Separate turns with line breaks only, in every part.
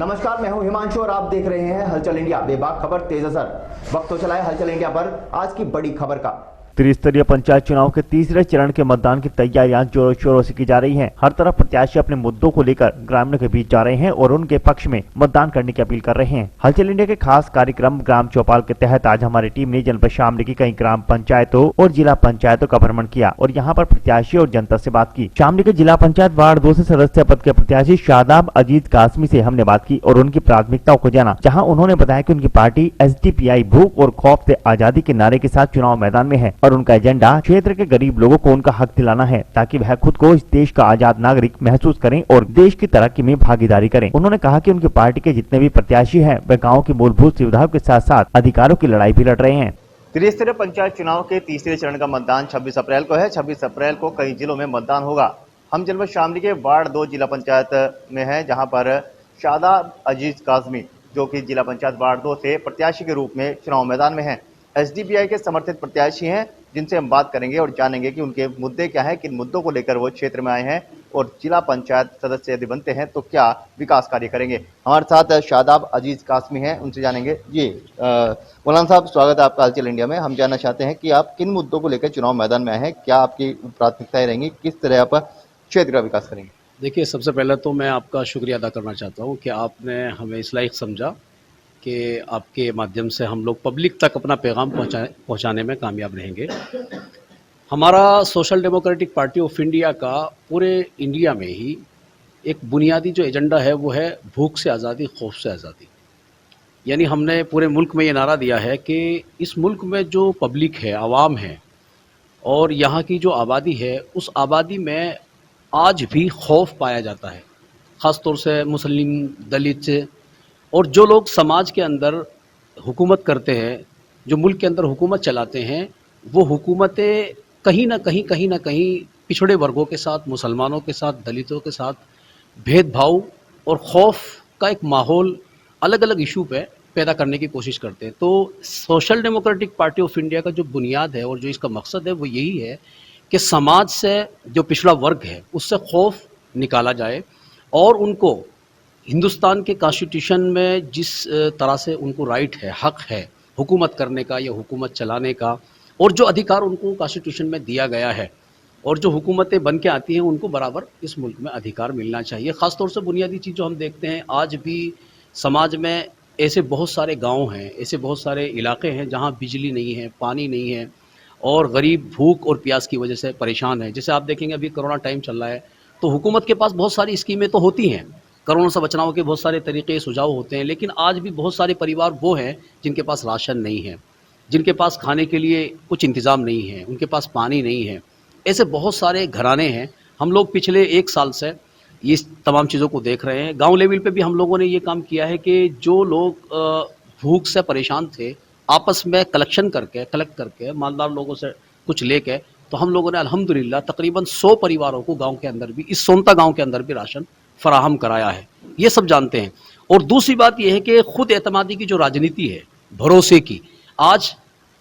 नमस्कार, मैं हूं हिमांशु और आप देख रहे हैं हलचल इंडिया। बेबाक खबर, तेज असर। वक्त तो चला है हलचल इंडिया पर आज की बड़ी खबर का। त्रिस्तरीय पंचायत चुनाव के तीसरे चरण के मतदान की तैयारियां जोरों शोरों से की जा रही हैं। हर तरफ प्रत्याशी अपने मुद्दों को लेकर ग्रामीणों के बीच जा रहे हैं और उनके पक्ष में मतदान करने की अपील कर रहे हैं। हलचल इंडिया के खास कार्यक्रम ग्राम चौपाल के तहत आज हमारी टीम ने जनपद शामली की कई ग्राम पंचायतों और जिला पंचायतों का भ्रमण किया और यहाँ पर प्रत्याशी और जनता से बात की। शामली के जिला पंचायत वार्ड 2 से सदस्य पद के प्रत्याशी शादाब अजीज कासमी से हमने बात की और उनकी प्राथमिकताओं को जाना, जहाँ उन्होंने बताया कि उनकी पार्टी SDPI भूख और खौफ से आजादी के नारे के साथ चुनाव मैदान में है और उनका एजेंडा क्षेत्र के गरीब लोगों को उनका हक दिलाना है ताकि वह खुद को इस देश का आजाद नागरिक महसूस करें और देश की तरक्की में भागीदारी करें। उन्होंने कहा कि उनकी पार्टी के जितने भी प्रत्याशी हैं वे गाँव की मूलभूत सुविधाओं के साथ साथ अधिकारों की लड़ाई भी लड़ रहे हैं। त्रिस्तरीय पंचायत चुनाव के तीसरे चरण का मतदान 26 अप्रैल को है। 26 अप्रैल को कई जिलों में मतदान होगा। हम जनपद शामली के वार्ड 2 जिला पंचायत में है, जहाँ पर शादाब अजीज कासमी जो कि जिला पंचायत वार्ड 2 से प्रत्याशी के रूप में चुनाव मैदान में है। SDPI के समर्थित प्रत्याशी हैं जिनसे हम बात करेंगे और जानेंगे कि उनके मुद्दे क्या हैं, किन मुद्दों को लेकर वो क्षेत्र में आए हैं और जिला पंचायत सदस्य यदि बनते हैं तो क्या विकास कार्य करेंगे। हमारे साथ शादाब अजीज कासमी हैं, उनसे जानेंगे। जी मौलाना साहब, स्वागत है आपका हलचल इंडिया में। हम जानना चाहते हैं कि आप किन मुद्दों को लेकर चुनाव मैदान में आए हैं, क्या आपकी प्राथमिकताएं रहेंगी, किस तरह आप क्षेत्र का विकास करेंगे।
देखिए, सबसे पहले तो मैं आपका शुक्रिया अदा करना चाहता हूँ कि आपने हमें इस लायक समझा कि आपके माध्यम से हम लोग पब्लिक तक अपना पैगाम पहुंचाने में कामयाब रहेंगे। हमारा social democratic party of India का पूरे इंडिया में ही एक बुनियादी जो एजेंडा है वो है भूख से आज़ादी, खौफ से आज़ादी। यानी हमने पूरे मुल्क में ये नारा दिया है कि इस मुल्क में जो पब्लिक है, आवाम है और यहाँ की जो आबादी है, उस आबादी में आज भी खौफ पाया जाता है, ख़ास तौर से मुस्लिम, दलित से, और जो लोग समाज के अंदर हुकूमत करते हैं, जो मुल्क के अंदर हुकूमत चलाते हैं, वो हुकूमतें कहीं ना कहीं पिछड़े वर्गों के साथ, मुसलमानों के साथ, दलितों के साथ भेदभाव और खौफ का एक माहौल अलग अलग इशू पे पैदा करने की कोशिश करते हैं। तो social democratic party of India का जो बुनियाद है और जो इसका मकसद है वो यही है कि समाज से जो पिछड़ा वर्ग है उससे खौफ निकाला जाए और उनको हिंदुस्तान के कॉन्स्टिट्यूशन में जिस तरह से उनको राइट है, हक है हुकूमत करने का या हुकूमत चलाने का, और जो अधिकार उनको कॉन्स्टिट्यूशन में दिया गया है और जो हुकूमतें बन के आती हैं उनको बराबर इस मुल्क में अधिकार मिलना चाहिए। ख़ास तौर से बुनियादी चीज़ जो हम देखते हैं, आज भी समाज में ऐसे बहुत सारे गाँव हैं, ऐसे बहुत सारे इलाके हैं जहाँ बिजली नहीं है, पानी नहीं है और गरीब भूख और प्यास की वजह से परेशान है। जैसे आप देखेंगे अभी कोरोना टाइम चल रहा है तो हुकूमत के पास बहुत सारी स्कीमें तो होती हैं, कोरोना से बचाव के बहुत सारे तरीके सुझाव होते हैं, लेकिन आज भी बहुत सारे परिवार वो हैं जिनके पास राशन नहीं है, जिनके पास खाने के लिए कुछ इंतज़ाम नहीं है, उनके पास पानी नहीं है। ऐसे बहुत सारे घराने हैं। हम लोग पिछले 1 साल से ये तमाम चीज़ों को देख रहे हैं। गांव लेवल पे भी हम लोगों ने ये काम किया है कि जो लोग भूख से परेशान थे, आपस में कलेक्ट करके मालदार लोगों से कुछ लेके, तो हम लोगों ने अल्हम्दुलिल्लाह तकरीबन 100 परिवारों को गाँव के अंदर भी, इस सोनता गाँव के अंदर भी राशन फराहम कराया है। ये सब जानते हैं। और दूसरी बात यह है कि खुद एतमादी की जो राजनीति है, भरोसे की, आज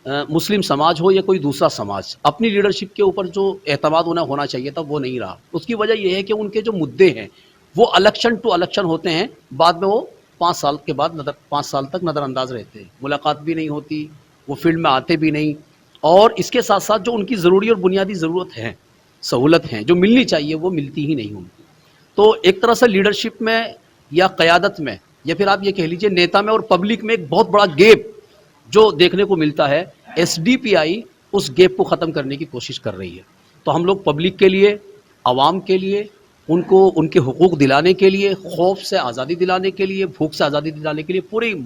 मुस्लिम समाज हो या कोई दूसरा समाज, अपनी लीडरशिप के ऊपर जो एतमाद उन्हें होना चाहिए था वो नहीं रहा। उसकी वजह यह है कि उनके जो मुद्दे हैं वो इलेक्शन टू इलेक्शन होते हैं, बाद में वो 5 साल के बाद 5 साल तक नज़रअंदाज रहते हैं, मुलाकात भी नहीं होती, वो फील्ड में आते भी नहीं, और इसके साथ साथ जो उनकी ज़रूरी और बुनियादी ज़रूरत है, सहूलत हैं जो मिलनी चाहिए, वो मिलती ही नहीं उनको। तो एक तरह से लीडरशिप में या क़यादत में, या फिर आप ये कह लीजिए नेता में और पब्लिक में एक बहुत बड़ा गैप जो देखने को मिलता है। SDPI उस गैप को ख़त्म करने की कोशिश कर रही है। तो हम लोग पब्लिक के लिए, आवाम के लिए, उनको उनके हुकूक दिलाने के लिए, खौफ से आज़ादी दिलाने के लिए, भूख से आज़ादी दिलाने के लिए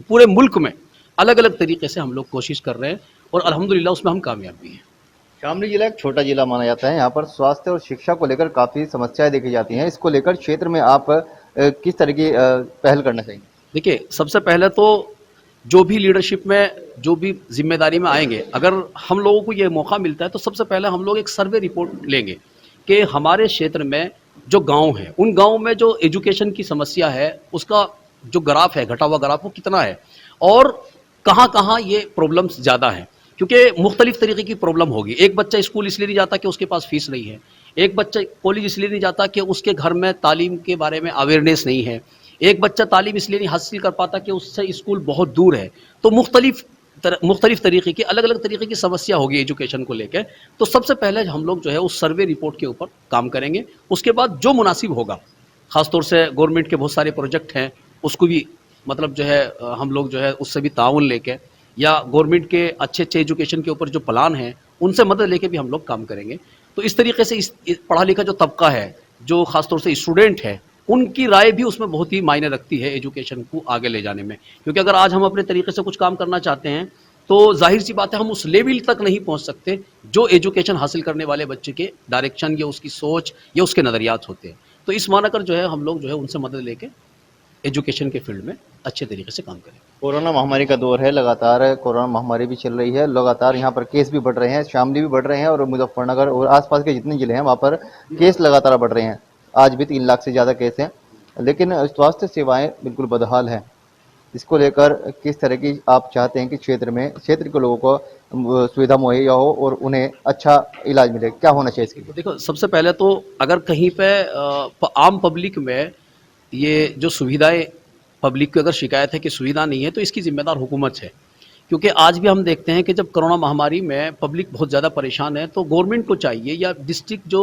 पूरे मुल्क में अलग अलग तरीके से हम लोग कोशिश कर रहे हैं और अल्हम्दुलिल्लाह उसमें हम कामयाब भी हैं।
शामली जिला एक छोटा जिला माना जाता है। यहाँ पर स्वास्थ्य और शिक्षा को लेकर काफ़ी समस्याएं देखी जाती हैं। इसको लेकर क्षेत्र में आप किस तरह की पहल करना चाहिए।
देखिए, सबसे पहले तो जो भी लीडरशिप में, जो भी जिम्मेदारी में आएंगे, अगर हम लोगों को ये मौका मिलता है तो सबसे पहले हम लोग एक सर्वे रिपोर्ट लेंगे कि हमारे क्षेत्र में जो गाँव हैं, उन गाँव में जो एजुकेशन की समस्या है उसका जो ग्राफ है, घटा हुआ ग्राफ, वो कितना है और कहाँ कहाँ ये प्रॉब्लम्स ज़्यादा हैं। क्योंकि मुख्तलिफ तरीके की प्रॉब्लम होगी। एक बच्चा स्कूल इसलिए नहीं जाता कि उसके पास फीस नहीं है, एक बच्चा कॉलेज इसलिए नहीं जाता कि उसके घर में तालीम के बारे में अवेयरनेस नहीं है, एक बच्चा तालीम इसलिए नहीं हासिल कर पाता कि उससे स्कूल बहुत दूर है, तो मुख्तलिफ तरीके की अलग अलग तरीके की समस्या होगी एजुकेशन को लेकर। तो सबसे पहले हम लोग जो है उस सर्वे रिपोर्ट के ऊपर काम करेंगे, उसके बाद जो मुनासिब होगा, ख़ासतौर से गवर्नमेंट के बहुत सारे प्रोजेक्ट हैं, उसको भी मतलब जो है हम लोग जो है उससे भी ताउन लेके, या गवर्नमेंट के अच्छे अच्छे एजुकेशन के ऊपर जो प्लान हैं उनसे मदद लेके भी हम लोग काम करेंगे। तो इस तरीके से इस पढ़ा लिखा जो तबका है, जो ख़ासतौर से स्टूडेंट है, उनकी राय भी उसमें बहुत ही मायने रखती है एजुकेशन को आगे ले जाने में। क्योंकि अगर आज हम अपने तरीके से कुछ काम करना चाहते हैं तो जाहिर सी बात है हम उस लेवल तक नहीं पहुंच सकते जो एजुकेशन हासिल करने वाले बच्चे के डायरेक्शन या उसकी सोच या उसके नज़रियात होते हैं। तो इस माना कर जो है हम लोग जो है उनसे मदद लेके एजुकेशन के फील्ड में अच्छे तरीके से काम करें।
कोरोना महामारी का दौर है, लगातार कोरोना महामारी भी चल रही है, लगातार यहाँ पर केस भी बढ़ रहे हैं, शामली भी बढ़ रहे हैं और मुजफ्फरनगर और आसपास के जितने जिले हैं वहाँ पर केस लगातार बढ़ रहे हैं। आज भी 3 लाख से ज़्यादा केस हैं, लेकिन स्वास्थ्य सेवाएं बिल्कुल बदहाल हैं। इसको लेकर किस तरह की आप चाहते हैं कि क्षेत्र के लोगों को सुविधा मुहैया हो और उन्हें अच्छा इलाज मिले? क्या होना चाहिए इसके लिए?
देखो, सबसे पहले तो अगर कहीं पे आम पब्लिक में ये जो सुविधाएं, पब्लिक की अगर शिकायत है कि सुविधा नहीं है, तो इसकी जिम्मेदार हुकूमत है। क्योंकि आज भी हम देखते हैं कि जब कोरोना महामारी में पब्लिक बहुत ज़्यादा परेशान है, तो गवर्नमेंट को चाहिए या डिस्ट्रिक्ट जो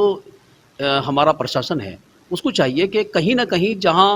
हमारा प्रशासन है उसको चाहिए कि कहीं ना कहीं जहां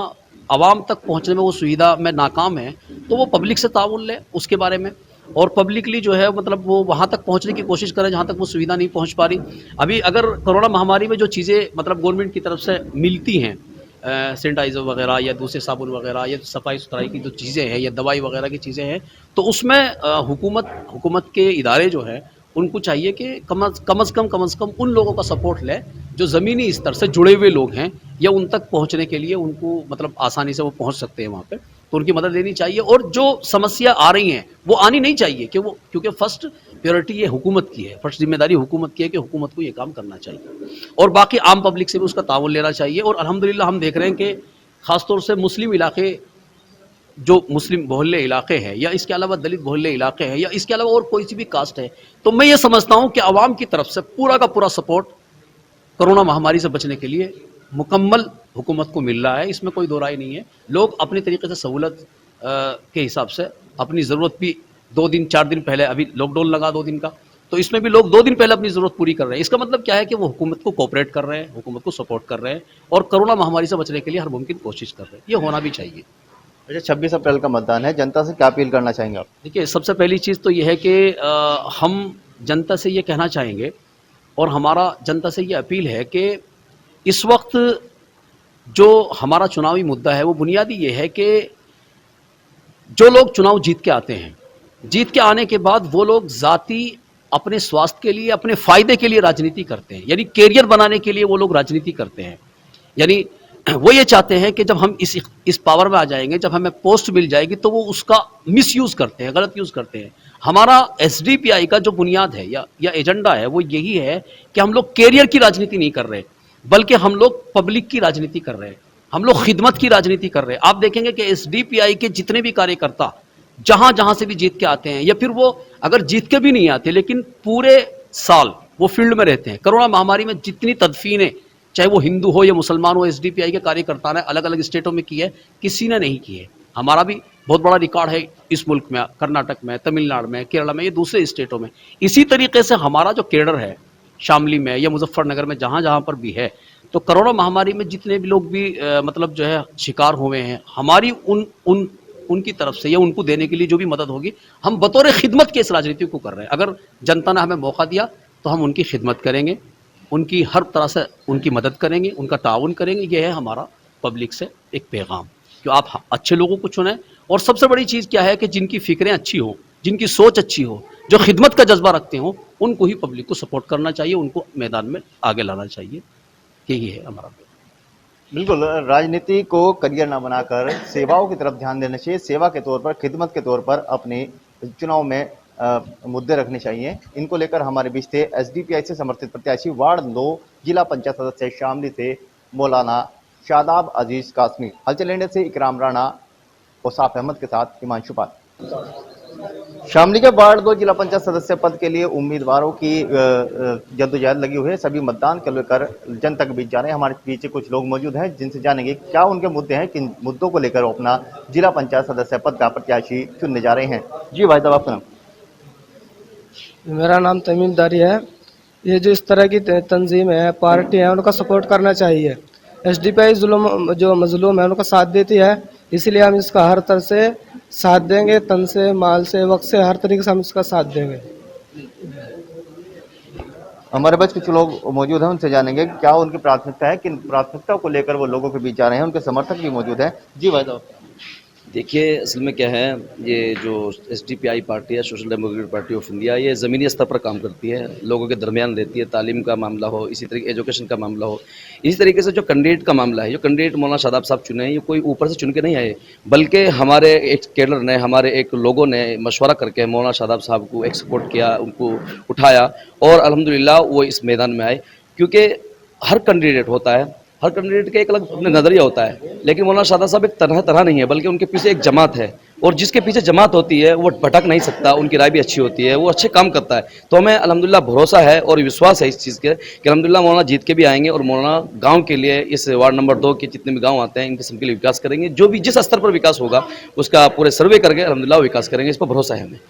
आवाम तक पहुंचने में वो सुविधा में नाकाम है, तो वो पब्लिक से ताउन ले उसके बारे में, और पब्लिकली जो है मतलब वो वहाँ तक पहुँचने की कोशिश करें जहाँ तक वो सुविधा नहीं पहुँच पा रही। अभी अगर कोरोना महामारी में जो चीज़ें मतलब गवर्नमेंट की तरफ से मिलती हैं, सैनिटाइज़र वगैरह या दूसरे साबुन वगैरह या सफाई सुथराई की जो चीज़ें हैं या दवाई वगैरह की चीज़ें हैं, तो उसमें हुकूमत के इदारे जो हैं उनको चाहिए कि कम से कम उन लोगों का सपोर्ट लें जो ज़मीनी स्तर से जुड़े हुए लोग हैं, या उन तक पहुंचने के लिए उनको मतलब आसानी से वो पहुंच सकते हैं वहाँ पे, तो उनकी मदद लेनी चाहिए। और जो समस्या आ रही हैं वो आनी नहीं चाहिए कि वो, क्योंकि फर्स्ट प्रायोरिटी ये हुकूमत की है, फर्स्ट जिम्मेदारी हुकूमत की है कि हुकूमत को ये काम करना चाहिए, और बाकी आम पब्लिक से भी उसका ताउन लेना चाहिए। और अल्हम्दुलिल्लाह हम देख रहे हैं कि ख़ासतौर से मुस्लिम इलाके, जो मुस्लिम बहुल्य इलाके हैं, या इसके अलावा दलित बहुल्य इलाके हैं, या इसके अलावा और कोई सी भी कास्ट है, तो मैं ये समझता हूँ कि आवाम की तरफ से पूरा का पूरा सपोर्ट कोरोना महामारी से बचने के लिए मुकम्मल हुकूमत को मिल रहा है। इसमें कोई दो राय नहीं है। लोग अपनी तरीके से सहूलत के हिसाब से अपनी ज़रूरत भी 2 दिन 4 दिन पहले, अभी लॉकडाउन लगा 2 दिन का, तो इसमें भी लोग 2 दिन पहले अपनी ज़रूरत पूरी कर रहे हैं। इसका मतलब क्या है कि वो हुकूमत को कोऑपरेट कर रहे हैं, हुकूमत को सपोर्ट कर रहे हैं, और कोरोना महामारी से बचने के लिए हर मुमकिन कोशिश कर रहे हैं। ये होना भी चाहिए।
अच्छा, 26 अप्रैल का मतदान है, जनता से क्या अपील करना चाहेंगे आप?
देखिए, सबसे पहली चीज़ तो ये है कि हम जनता से ये कहना चाहेंगे, और हमारा जनता से ये अपील है कि इस वक्त जो हमारा चुनावी मुद्दा है वो बुनियादी ये है कि जो लोग चुनाव जीत के आते हैं, जीत के आने के बाद वो लोग ज़ाती अपने स्वास्थ्य के लिए, अपने फ़ायदे के लिए राजनीति करते हैं, यानी कैरियर बनाने के लिए वो लोग राजनीति करते हैं। यानी वो ये चाहते हैं कि जब हम इस पावर में आ जाएंगे, जब हमें पोस्ट मिल जाएगी, तो वो उसका मिसयूज़ करते हैं, गलत यूज़ करते हैं। हमारा एसडीपीआई का जो बुनियाद है या एजेंडा है वो यही है कि हम लोग कैरियर की राजनीति नहीं कर रहे, बल्कि हम लोग पब्लिक की राजनीति कर रहे हैं, हम लोग खिदमत की राजनीति कर रहे हैं। आप देखेंगे कि एसडीपीआई के जितने भी कार्यकर्ता जहां जहां से भी जीत के आते हैं, या फिर वो अगर जीत के भी नहीं आते लेकिन पूरे साल वो फील्ड में रहते हैं। कोरोना महामारी में जितनी तदफीनें, चाहे वो हिंदू हो या मुसलमान हो, एसडीपीआई के कार्यकर्ता ने अलग अलग स्टेटों में की है, किसी ने नहीं की है। हमारा भी बहुत बड़ा रिकॉर्ड है इस मुल्क में, कर्नाटक में, तमिलनाडु में, केरला में, ये दूसरे स्टेटों में। इसी तरीके से हमारा जो कैडर है शामली में या मुजफ्फरनगर में, जहाँ जहाँ पर भी है, तो कोरोना महामारी में जितने भी लोग भी मतलब जो है शिकार हुए हैं, हमारी उनकी तरफ से या उनको देने के लिए जो भी मदद होगी, हम बतौर खिदमत के इस राजनीति को कर रहे हैं। अगर जनता ने हमें मौका दिया तो हम उनकी खिदमत करेंगे, उनकी हर तरह से उनकी मदद करेंगे, उनका ताउन करेंगे। यह है हमारा पब्लिक से एक पैगाम कि आप अच्छे लोगों को चुनें। और सबसे बड़ी चीज़ क्या है कि जिनकी फ़िक्रें अच्छी हो, जिनकी सोच अच्छी हो, जो खिदमत का जज्बा रखते हो, उनको ही पब्लिक को सपोर्ट करना चाहिए, उनको मैदान में आगे लाना चाहिए। यही है हमारा।
बिल्कुल, राजनीति को करियर ना बनाकर सेवाओं की तरफ ध्यान देना चाहिए। सेवा के तौर पर, खिदमत के तौर पर अपने चुनाव में मुद्दे रखने चाहिए। इनको लेकर हमारे बीच थे एसडीपीआई से समर्थित प्रत्याशी वार्ड 2 जिला पंचायत सदस्य शामली से मौलाना शादाब अजीज कासमी, हलचल इंडिया से इकराम राणा और साफ अहमद के साथ हिमांशु पाल। शामली के वार्ड 2 जिला पंचायत सदस्य पद के लिए उम्मीदवारों की जद्दोजहद लगी हुई है। सभी मतदान को लेकर जनता के बीच जा रहे हैं। हमारे पीछे कुछ लोग मौजूद हैं जिनसे जानेंगे क्या उनके मुद्दे हैं, किन मुद्दों को लेकर वो अपना जिला पंचायत सदस्य पद का प्रत्याशी चुनने जा रहे हैं। जी भाई साहब, आपका नाम?
मेरा नाम तमीमदारी है। ये जो इस तरह की तंजीम है, पार्टी है, उनका सपोर्ट करना चाहिए। एसडीपीआई जुल्म जो मजलूम है उनका साथ देती है, इसलिए हम इसका हर तरह से साथ देंगे। तन से, माल से, वक्त से, हर तरीके से हम इसका साथ देंगे।
हमारे पास कुछ लोग मौजूद हैं, उनसे जानेंगे क्या उनकी प्राथमिकता है, किन प्राथमिकताओं को लेकर वो लोगों के बीच जा रहे हैं। उनके समर्थक भी मौजूद हैं। जी भाई साहब।
देखिए, असल में क्या है, ये जो एसडीपीआई पार्टी है, social democratic party of India, ये ज़मीनी स्तर पर काम करती है, लोगों के दरमियान रहती है। तालीम का मामला हो, इसी तरीके एजुकेशन का मामला हो, इसी तरीके से जो कैंडिडेट का मामला है, जो कैंडिडेट मौलाना शादाब साहब चुने हैं, ये कोई ऊपर से चुन के नहीं आए, बल्कि हमारे एक कैडर ने, हमारे एक लोगों ने मशवरा करके मौलाना शादाब साहब को एक सपोर्ट किया, उनको उठाया और अल्हम्दुलिल्लाह वो इस मैदान में आए। क्योंकि हर कैंडिडेट होता है, हर कैंडिडेट का एक अलग अपना नज़रिया होता है, लेकिन मौलाना शादाब साहब एक तरह नहीं है, बल्कि उनके पीछे एक जमात है, और जिसके पीछे जमात होती है वो भटक नहीं सकता। उनकी राय भी अच्छी होती है, वो अच्छे काम करता है। तो हमें अल्हम्दुलिल्लाह भरोसा है और विश्वास है इस चीज़ के कि अल्हम्दुलिल्लाह मौलाना जीत के भी आएंगे और मौलाना गाँव के लिए, इस वार्ड नंबर 2 के जितने भी गाँव आते हैं, इनके सबके लिए विकास करेंगे। जो भी जिस स्तर पर विकास होगा उसका पूरे सर्वे करके अल्हम्दुलिल्लाह विकास करेंगे, इस पर भरोसा है हमें।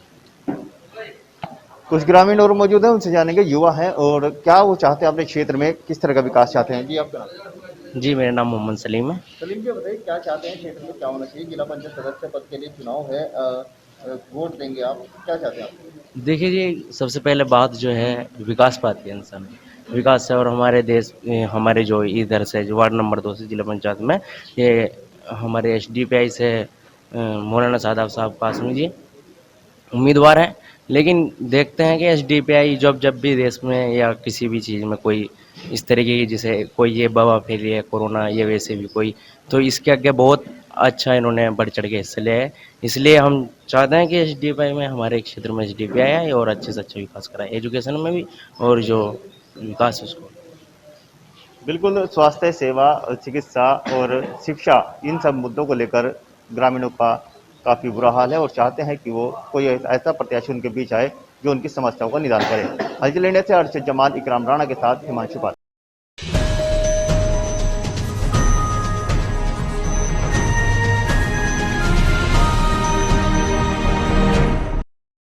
कुछ ग्रामीण और मौजूद हैं, उनसे जानेंगे युवा हैं और क्या वो चाहते हैं अपने क्षेत्र में, किस तरह का विकास चाहते हैं। जी आपका नाम?
जी, मेरा नाम मोहम्मद सलीम है।
सलीम जी, बताइए क्या चाहते हैं, क्षेत्र में क्या होना चाहिए? जिला पंचायत सदस्य पद के लिए चुनाव है, वोट देंगे आप, क्या चाहते हैं आप?
देखिए जी, सबसे पहले बात जो है विकास बात की इंसान विकास है, और हमारे देश हमारे जो इधर से जो वार्ड नंबर 2 से जिला पंचायत में ये हमारे एसडीपीआई से मौलाना शादाब साहब कासमी जी उम्मीदवार हैं। लेकिन देखते हैं कि एसडीपीआई जब भी देश में या किसी भी चीज़ में कोई इस तरीके की, जैसे कोई ये वबा फैली है कोरोना, ये वैसे भी कोई, तो इसके आगे बहुत अच्छा इन्होंने बढ़ चढ़ के हिस्सा लिया है। इसलिए हम चाहते हैं कि एसडीपीआई में, हमारे क्षेत्र में एसडीपीआई आए और अच्छे से अच्छा विकास कराए, एजुकेशन में भी और जो विकास है उसको।
बिल्कुल, स्वास्थ्य सेवा, चिकित्सा और शिक्षा, इन सब मुद्दों को लेकर ग्रामीणों का काफ़ी बुरा हाल है और चाहते हैं कि वो कोई ऐसा प्रत्याशी उनके बीच आए जो उनकी समस्याओं का निदान करे। हल चल इंडिया से अर्शद जमाल, इकराम राणा के साथ हिमांशु पाल।